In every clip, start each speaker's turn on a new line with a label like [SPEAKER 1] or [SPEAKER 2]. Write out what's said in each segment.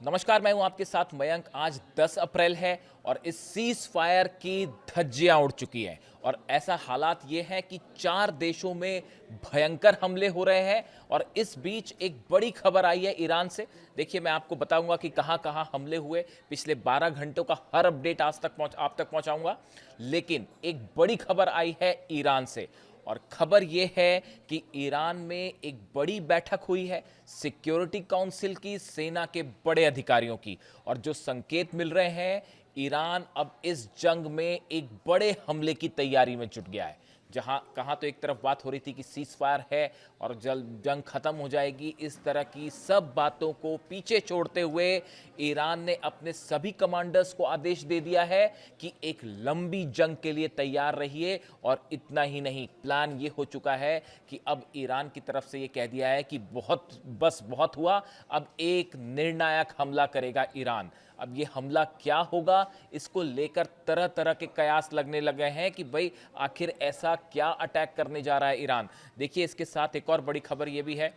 [SPEAKER 1] नमस्कार, मैं हूं आपके साथ मयंक। आज 10 अप्रैल है और इस सीज फायर की धज्जियां उड़ चुकी हैं और ऐसा हालात ये है कि 4 देशों में भयंकर हमले हो रहे हैं। और इस बीच एक बड़ी खबर आई है ईरान से। देखिए, मैं आपको बताऊंगा कि कहां कहां हमले हुए, पिछले 12 घंटों का हर अपडेट आप तक पहुंचाऊंगा। लेकिन एक बड़ी खबर आई है ईरान से और खबर यह है कि ईरान में एक बड़ी बैठक हुई है सिक्योरिटी काउंसिल की, सेना के बड़े अधिकारियों की। और जो संकेत मिल रहे हैं, ईरान अब इस जंग में एक बड़े हमले की तैयारी में जुट गया है। जहां कहां तो एक तरफ बात हो रही थी कि सीज फायर है और जल्द जंग खत्म हो जाएगी, इस तरह की सब बातों को पीछे छोड़ते हुए ईरान ने अपने सभी कमांडर्स को आदेश दे दिया है कि एक लंबी जंग के लिए तैयार रहिए। और इतना ही नहीं, प्लान ये हो चुका है कि अब ईरान की तरफ से ये कह दिया है कि बहुत हुआ, अब एक निर्णायक हमला करेगा ईरान। अब ये हमला क्या होगा, इसको लेकर तरह तरह के कयास लगने लगे हैं कि भाई आखिर ऐसा क्या अटैक करने जा रहा है ईरान। देखिए, इसके साथ एक और बड़ी खबर ये भी है,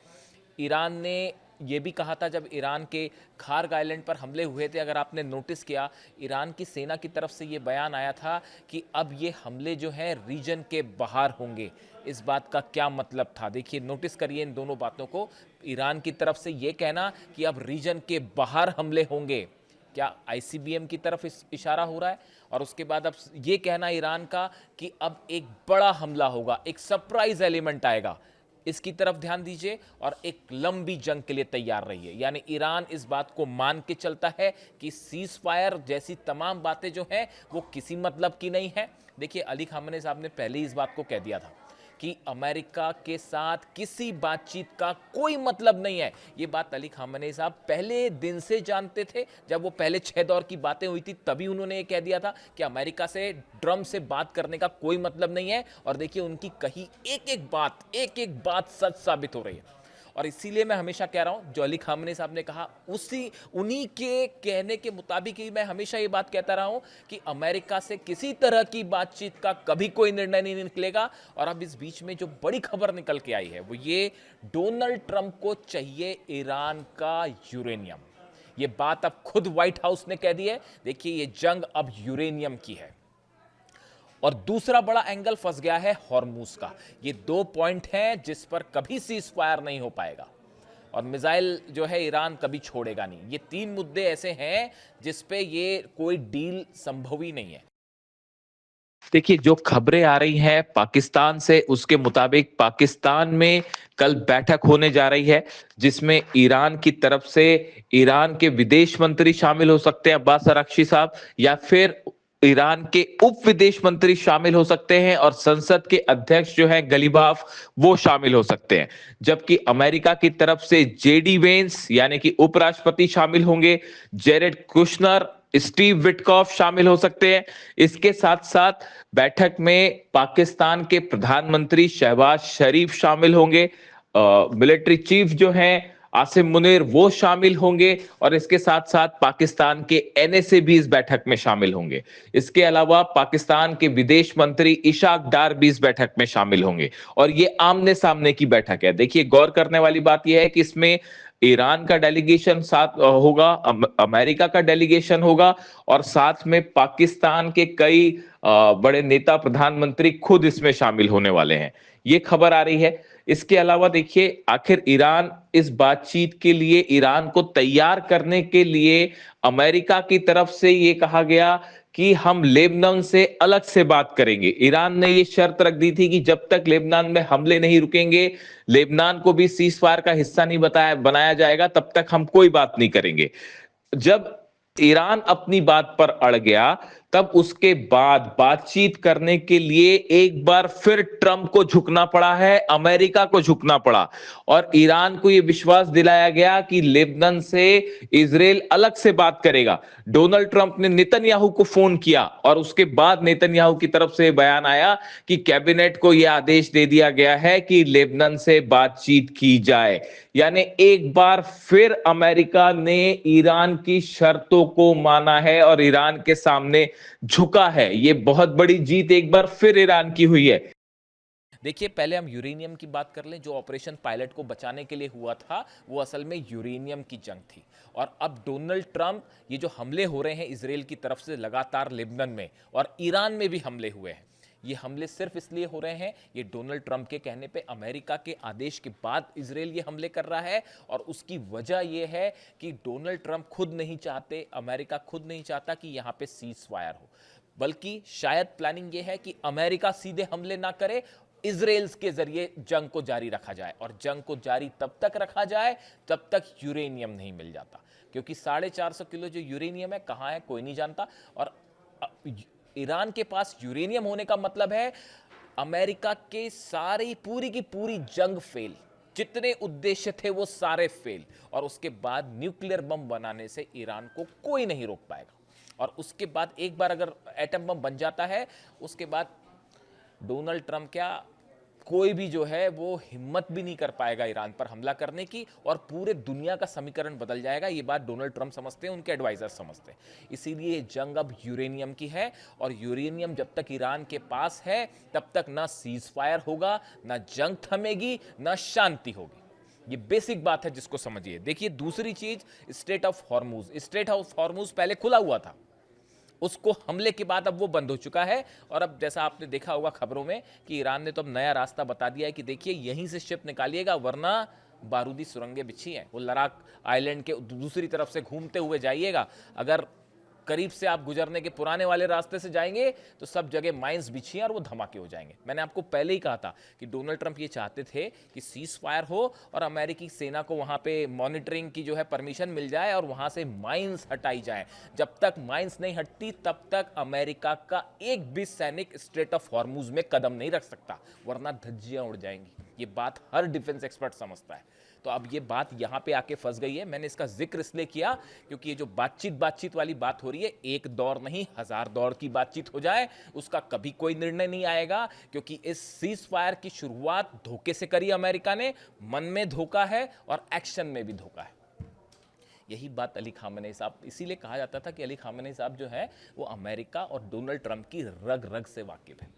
[SPEAKER 1] ईरान ने ये भी कहा था जब ईरान के खार्ग आइलैंड पर हमले हुए थे, अगर आपने नोटिस किया, ईरान की सेना की तरफ से ये बयान आया था कि अब ये हमले जो हैं रीजन के बाहर होंगे। इस बात का क्या मतलब था, देखिए नोटिस करिए इन दोनों बातों को। ईरान की तरफ से ये कहना कि अब रीजन के बाहर हमले होंगे, क्या आईसीबीएम की तरफ इशारा हो रहा है? और उसके बाद अब ये कहना ईरान का कि अब एक बड़ा हमला होगा, एक सरप्राइज एलिमेंट आएगा, इसकी तरफ ध्यान दीजिए। और एक लंबी जंग के लिए तैयार रहिए। यानी ईरान इस बात को मान के चलता है कि सीज फायर जैसी तमाम बातें जो हैं वो किसी मतलब की नहीं है। देखिए, अली खामेनी साहब ने पहले ही इस बात को कह दिया था कि अमेरिका के साथ किसी बातचीत का कोई मतलब नहीं है। ये बात अली खामेनी साहब पहले दिन से जानते थे। जब वो पहले 6 दौर की बातें हुई थी तभी उन्होंने ये कह दिया था कि अमेरिका से, ट्रंप से बात करने का कोई मतलब नहीं है। और देखिए, उनकी कही एक एक बात सच साबित हो रही है। और इसीलिए मैं हमेशा कह रहा हूं, जो अली खामेनी साहब ने कहा उन्हीं के कहने के मुताबिक ही मैं हमेशा ये बात कहता रहा हूं कि अमेरिका से किसी तरह की बातचीत का कभी कोई निर्णय नहीं निकलेगा। और अब इस बीच में जो बड़ी खबर निकल के आई है वो ये, डोनाल्ड ट्रंप को चाहिए ईरान का यूरेनियम। ये बात अब खुद व्हाइट हाउस ने कह दी है। देखिए, ये जंग अब यूरेनियम की है। और दूसरा बड़ा एंगल फंस गया है हॉर्मूज का। ये 2 पॉइंट हैं जिस पर कभी सीज फायर नहीं हो पाएगा और मिसाइल जो है ईरान कभी छोड़ेगा नहीं। ये 3 मुद्दे ऐसे हैं जिस पे ये कोई डील संभव ही नहीं है।
[SPEAKER 2] देखिए, जो खबरें आ रही हैं पाकिस्तान से, उसके मुताबिक पाकिस्तान में कल बैठक होने जा रही है जिसमें ईरान की तरफ से ईरान के विदेश मंत्री शामिल हो सकते हैं, अब्बास अराक्ची साहब, या फिर ईरान के उप विदेश मंत्री शामिल हो सकते हैं और संसद के अध्यक्ष जो हैं गलीबाफ, वो शामिल हो सकते हैं। जबकि अमेरिका की तरफ से जेडी वेंस यानी कि उपराष्ट्रपति शामिल होंगे, जेरेड कुशनर, स्टीव विटकॉफ शामिल हो सकते हैं। इसके साथ साथ बैठक में पाकिस्तान के प्रधानमंत्री शहबाज शरीफ शामिल होंगे, मिलिट्री चीफ जो हैं आसिम मुनीर वो शामिल होंगे, और इसके साथ साथ पाकिस्तान के एनएसए भी इस बैठक में शामिल होंगे। इसके अलावा पाकिस्तान के विदेश मंत्री इशाक डार भी इस बैठक में शामिल होंगे और ये आमने सामने की बैठक है। देखिए, गौर करने वाली बात यह है कि इसमें ईरान का डेलीगेशन साथ होगा, अमेरिका का डेलीगेशन होगा और साथ में पाकिस्तान के कई बड़े नेता, प्रधानमंत्री खुद इसमें शामिल होने वाले हैं, ये खबर आ रही है। इसके अलावा देखिए, आखिर ईरान इस बातचीत के लिए, ईरान को तैयार करने के लिए अमेरिका की तरफ से ये कहा गया कि हम लेबनान से अलग से बात करेंगे। ईरान ने ये शर्त रख दी थी कि जब तक लेबनान में हमले नहीं रुकेंगे, लेबनान को भी सीज फायर का हिस्सा नहीं बनाया जाएगा, तब तक हम कोई बात नहीं करेंगे। जब ईरान अपनी बात पर अड़ गया, तब उसके बाद बातचीत करने के लिए एक बार फिर ट्रंप को झुकना पड़ा है, अमेरिका को झुकना पड़ा और ईरान को यह विश्वास दिलाया गया कि लेबनान से इजराइल अलग से बात करेगा। डोनाल्ड ट्रंप ने नेतन्याहू को फोन किया और उसके बाद नेतन्याहू की तरफ से बयान आया कि कैबिनेट को यह आदेश दे दिया गया है कि लेबनान से बातचीत की जाए। यानी एक बार फिर अमेरिका ने ईरान की शर्तों को माना है और ईरान के सामने झुका है। ये बहुत बड़ी जीत एक बार फिर ईरान की हुई है।
[SPEAKER 1] देखिए, पहले हम यूरेनियम की बात कर लें। जो ऑपरेशन पायलट को बचाने के लिए हुआ था वो असल में यूरेनियम की जंग थी। और अब डोनाल्ड ट्रंप, ये जो हमले हो रहे हैं इजराइल की तरफ से लगातार लेबनान में और ईरान में भी हमले हुए हैं, ये हमले सिर्फ इसलिए हो रहे हैं, ये डोनाल्ड ट्रंप के कहने पे, अमेरिका के आदेश के बाद इजराइल ये हमले कर रहा है। और उसकी वजह ये है कि डोनाल्ड ट्रंप खुद नहीं चाहते, अमेरिका खुद नहीं चाहता कि यहां पे सीज फायर हो, बल्कि शायद प्लानिंग ये है कि अमेरिका सीधे हमले ना करे, इजराइल के जरिए जंग को जारी रखा जाए। और जंग को जारी तब तक रखा जाए जब तक यूरेनियम नहीं मिल जाता, क्योंकि 450 किलो जो यूरेनियम है कहां है कोई नहीं जानता। और ईरान के पास यूरेनियम होने का मतलब है अमेरिका के सारी पूरी की पूरी जंग फेल, जितने उद्देश्य थे वो सारे फेल, और उसके बाद न्यूक्लियर बम बनाने से ईरान को कोई नहीं रोक पाएगा। और उसके बाद एक बार अगर एटम बम बन जाता है, उसके बाद डोनाल्ड ट्रंप क्या, कोई भी जो है वो हिम्मत भी नहीं कर पाएगा ईरान पर हमला करने की, और पूरे दुनिया का समीकरण बदल जाएगा। ये बात डोनाल्ड ट्रंप समझते हैं, उनके एडवाइजर समझते हैं। इसीलिए जंग अब यूरेनियम की है, और यूरेनियम जब तक ईरान के पास है तब तक ना सीज फायर होगा, ना जंग थमेगी, ना शांति होगी। ये बेसिक बात है जिसको समझिए। देखिए दूसरी चीज, straight of Hormuz. Straight of Hormuz पहले खुला हुआ था, उसको हमले के बाद अब वो बंद हो चुका है। और अब जैसा आपने देखा होगा खबरों में कि ईरान ने तो अब नया रास्ता बता दिया है कि देखिए यहीं से शिप निकालिएगा, वरना बारूदी सुरंगें बिछी हैं, वो लराक आइलैंड के दूसरी तरफ से घूमते हुए जाइएगा। अगर करीब से आप गुजरने के पुराने वाले रास्ते से जाएंगे तो सब जगह माइंस बिछी हैं और वो धमाके हो जाएंगे। मैंने आपको पहले ही कहा था कि डोनाल्ड ट्रंप ये चाहते थे कि सीज फायर हो और अमेरिकी सेना को वहां पे मॉनिटरिंग की जो है परमिशन मिल जाए और वहां से माइंस हटाई जाए। जब तक माइंस नहीं हटती तब तक अमेरिका का एक भी सैनिक स्ट्रेट ऑफ हॉर्मुज में कदम नहीं रख सकता, वरना धज्जियां उड़ जाएंगी। ये बात हर डिफेंस एक्सपर्ट समझता है। तो अब ये बात यहाँ पे आके फंस गई है। मैंने इसका जिक्र इसलिए किया क्योंकि ये जो बातचीत वाली बात हो रही है, एक दौर नहीं 1000 दौर की बातचीत हो जाए उसका कभी कोई निर्णय नहीं आएगा, क्योंकि इस सीज फायर की शुरुआत धोखे से करी अमेरिका ने। मन में धोखा है और एक्शन में भी धोखा है। यही बात अली खामेनेई साहब, इसीलिए कहा जाता था कि अली खामेनेई साहब जो है वो अमेरिका और डोनाल्ड ट्रंप की रग रग से वाकिफ है।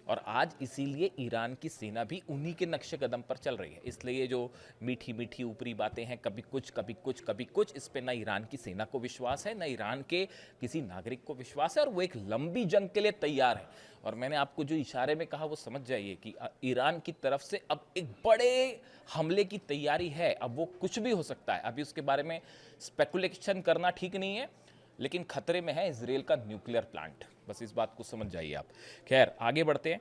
[SPEAKER 1] और आज इसीलिए ईरान की सेना भी उन्हीं के नक्शे कदम पर चल रही है। इसलिए ये जो मीठी मीठी ऊपरी बातें हैं, कभी कुछ कभी कुछ कभी कुछ, इस पे ना ईरान की सेना को विश्वास है, ना ईरान के किसी नागरिक को विश्वास है, और वो एक लंबी जंग के लिए तैयार है। और मैंने आपको जो इशारे में कहा वो समझ जाइए कि ईरान की तरफ से अब एक बड़े हमले की तैयारी है। अब वो कुछ भी हो सकता है, अभी उसके बारे में स्पेकुलेशन करना ठीक नहीं है, लेकिन खतरे में है इजराइल का न्यूक्लियर प्लांट। बस इस बात को समझ जाइए आप। खैर आगे बढ़ते हैं।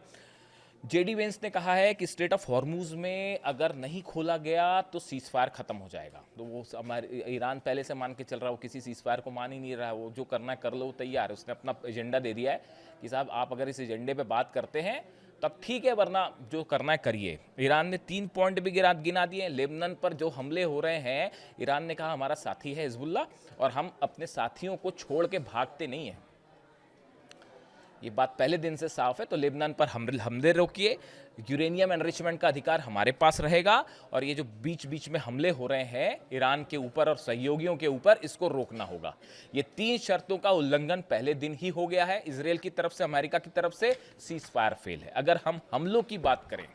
[SPEAKER 1] जेडी वेंस ने कहा है कि स्ट्रेट ऑफ हॉर्मुज में अगर नहीं खोला गया तो सीज फायर खत्म हो जाएगा। तो वो हमारे ईरान पहले से मान के चल रहा है, वो किसी सीज फायर को मान ही नहीं रहा है, वो जो करना है कर लो, वो तैयार है। उसने अपना एजेंडा दे दिया है कि साहब आप अगर इस एजेंडे पे बात करते हैं तब ठीक है, वरना जो करना है करिए। ईरान ने 3 पॉइंट भी गिना दिए। लेबनान पर जो हमले हो रहे हैं, ईरान ने कहा हमारा साथी है हिजबुल्ला और हम अपने साथियों को छोड़ के भागते नहीं हैं। ये बात पहले दिन से साफ है। तो लेबनान पर हमले रोकिए, यूरेनियम एनरिचमेंट का अधिकार हमारे पास रहेगा, और ये जो बीच बीच में हमले हो रहे हैं ईरान के ऊपर और सहयोगियों के ऊपर, इसको रोकना होगा। ये 3 शर्तों का उल्लंघन पहले दिन ही हो गया है इजराइल की तरफ से, अमेरिका की तरफ से। सीज फायर फेल है। अगर हम हमलों की बात करें,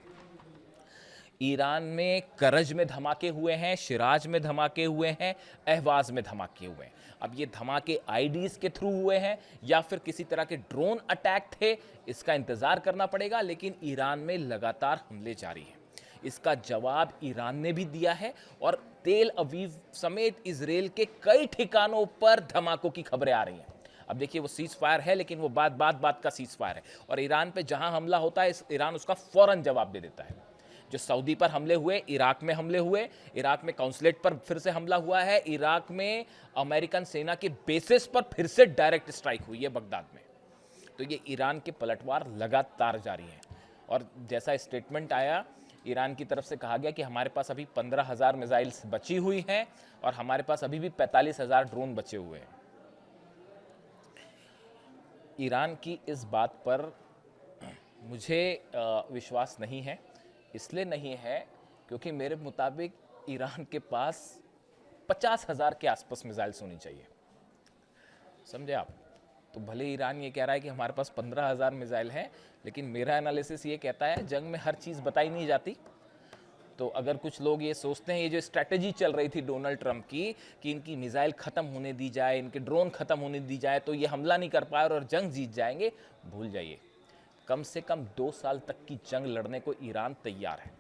[SPEAKER 1] ईरान में करज में धमाके हुए हैं, शिराज में धमाके हुए हैं, अहवाज में धमाके हुए हैं। अब ये धमाके आईडीज के थ्रू हुए हैं या फिर किसी तरह के ड्रोन अटैक थे, इसका इंतजार करना पड़ेगा। लेकिन ईरान में लगातार हमले जारी हैं। इसका जवाब ईरान ने भी दिया है, और तेल अवीव समेत इजराइल के कई ठिकानों पर धमाकों की खबरें आ रही हैं। अब देखिए वो सीज फायर है, लेकिन वो बात का सीज फायर है, और ईरान पे जहां हमला होता है ईरान उसका फौरन जवाब दे देता है। जो सऊदी पर हमले हुए, इराक में हमले हुए, इराक में काउंसलेट पर फिर से हमला हुआ है, इराक में अमेरिकन सेना के बेसिस पर फिर से डायरेक्ट स्ट्राइक हुई है बगदाद में। तो ये ईरान के पलटवार लगातार जारी हैं। और जैसा स्टेटमेंट आया ईरान की तरफ से, कहा गया कि हमारे पास अभी 15,000 मिसाइल्स बची हुई हैं और हमारे पास अभी भी 45,000 ड्रोन बचे हुए हैं। ईरान की इस बात पर मुझे विश्वास नहीं है। इसलिए नहीं है क्योंकि मेरे मुताबिक ईरान के पास 50,000 के आसपास मिसाइल्स होनी चाहिए। समझे आप? तो भले ईरान ये कह रहा है कि हमारे पास 15,000 मिसाइल हैं, लेकिन मेरा एनालिसिस ये कहता है जंग में हर चीज़ बताई नहीं जाती। तो अगर कुछ लोग ये सोचते हैं, ये जो स्ट्रैटेजी चल रही थी डोनाल्ड ट्रंप की कि इनकी मिसाइल ख़त्म होने दी जाए, इनके ड्रोन ख़त्म होने दी जाए तो ये हमला नहीं कर पाए और जंग जीत जाएंगे, भूल जाइए। कम से कम 2 साल तक की जंग लड़ने को ईरान तैयार है।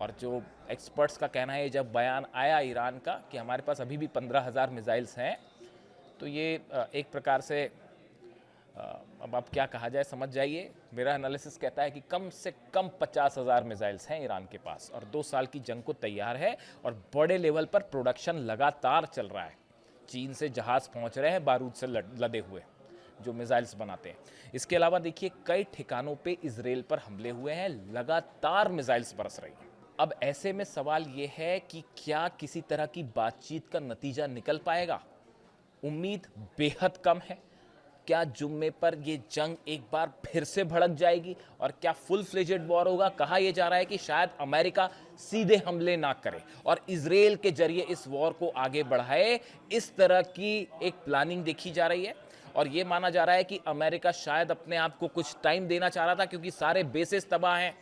[SPEAKER 1] और जो एक्सपर्ट्स का कहना है, जब बयान आया ईरान का कि हमारे पास अभी भी 15,000 मिसाइल्स हैं, तो ये एक प्रकार से अब आप क्या कहा जाए समझ जाइए। मेरा एनालिसिस कहता है कि कम से कम 50,000 मिसाइल्स हैं ईरान के पास और 2 साल की जंग को तैयार है और बड़े लेवल पर प्रोडक्शन लगातार चल रहा है। चीन से जहाज़ पहुंच रहे हैं बारूद से लदे हुए, जो मिसाइल्स बनाते हैं। इसके अलावा देखिए कई ठिकानों पे इजराइल पर हमले हुए हैं, लगातार मिसाइल्स बरस रही हैं। अब ऐसे में सवाल ये है कि क्या किसी तरह की बातचीत का नतीजा निकल पाएगा? उम्मीद बेहद कम है। क्या जुम्मे पर ये जंग एक बार फिर से भड़क जाएगी और क्या फुल फ्लेजेड वॉर होगा? कहा यह जा रहा है कि शायद अमेरिका सीधे हमले ना करे और इजराइल के जरिए इस वॉर को आगे बढ़ाए। इस तरह की एक प्लानिंग देखी जा रही है और ये माना जा रहा है कि अमेरिका शायद अपने आप को कुछ टाइम देना चाह रहा था, क्योंकि सारे बेसेस तबाह हैं,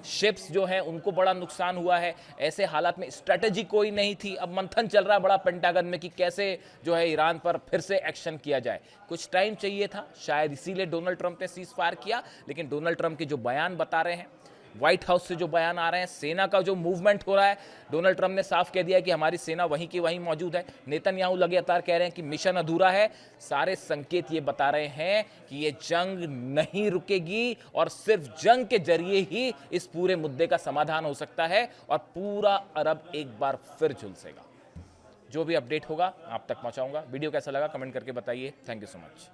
[SPEAKER 1] शिप्स जो हैं उनको बड़ा नुकसान हुआ है। ऐसे हालात में स्ट्रेटजी कोई नहीं थी। अब मंथन चल रहा है बड़ा पेंटागन में कि कैसे जो है ईरान पर फिर से एक्शन किया जाए। कुछ टाइम चाहिए था, शायद इसीलिए डोनाल्ड ट्रंप ने सीज फायर किया। लेकिन डोनाल्ड ट्रंप के जो बयान बता रहे हैं, व्हाइट हाउस से जो बयान आ रहे हैं, सेना का जो मूवमेंट हो रहा है, डोनाल्ड ट्रंप ने साफ कह दिया है कि हमारी सेना वहीं की वहीं मौजूद है। नेतन्याहू लगातार कह रहे हैं कि मिशन अधूरा है। सारे संकेत ये बता रहे हैं कि ये जंग नहीं रुकेगी और सिर्फ जंग के जरिए ही इस पूरे मुद्दे का समाधान हो सकता है और पूरा अरब एक बार फिर झुलसेगा। जो भी अपडेट होगा आप तक पहुंचाऊंगा। वीडियो कैसा लगा कमेंट करके बताइए। Thank you so much.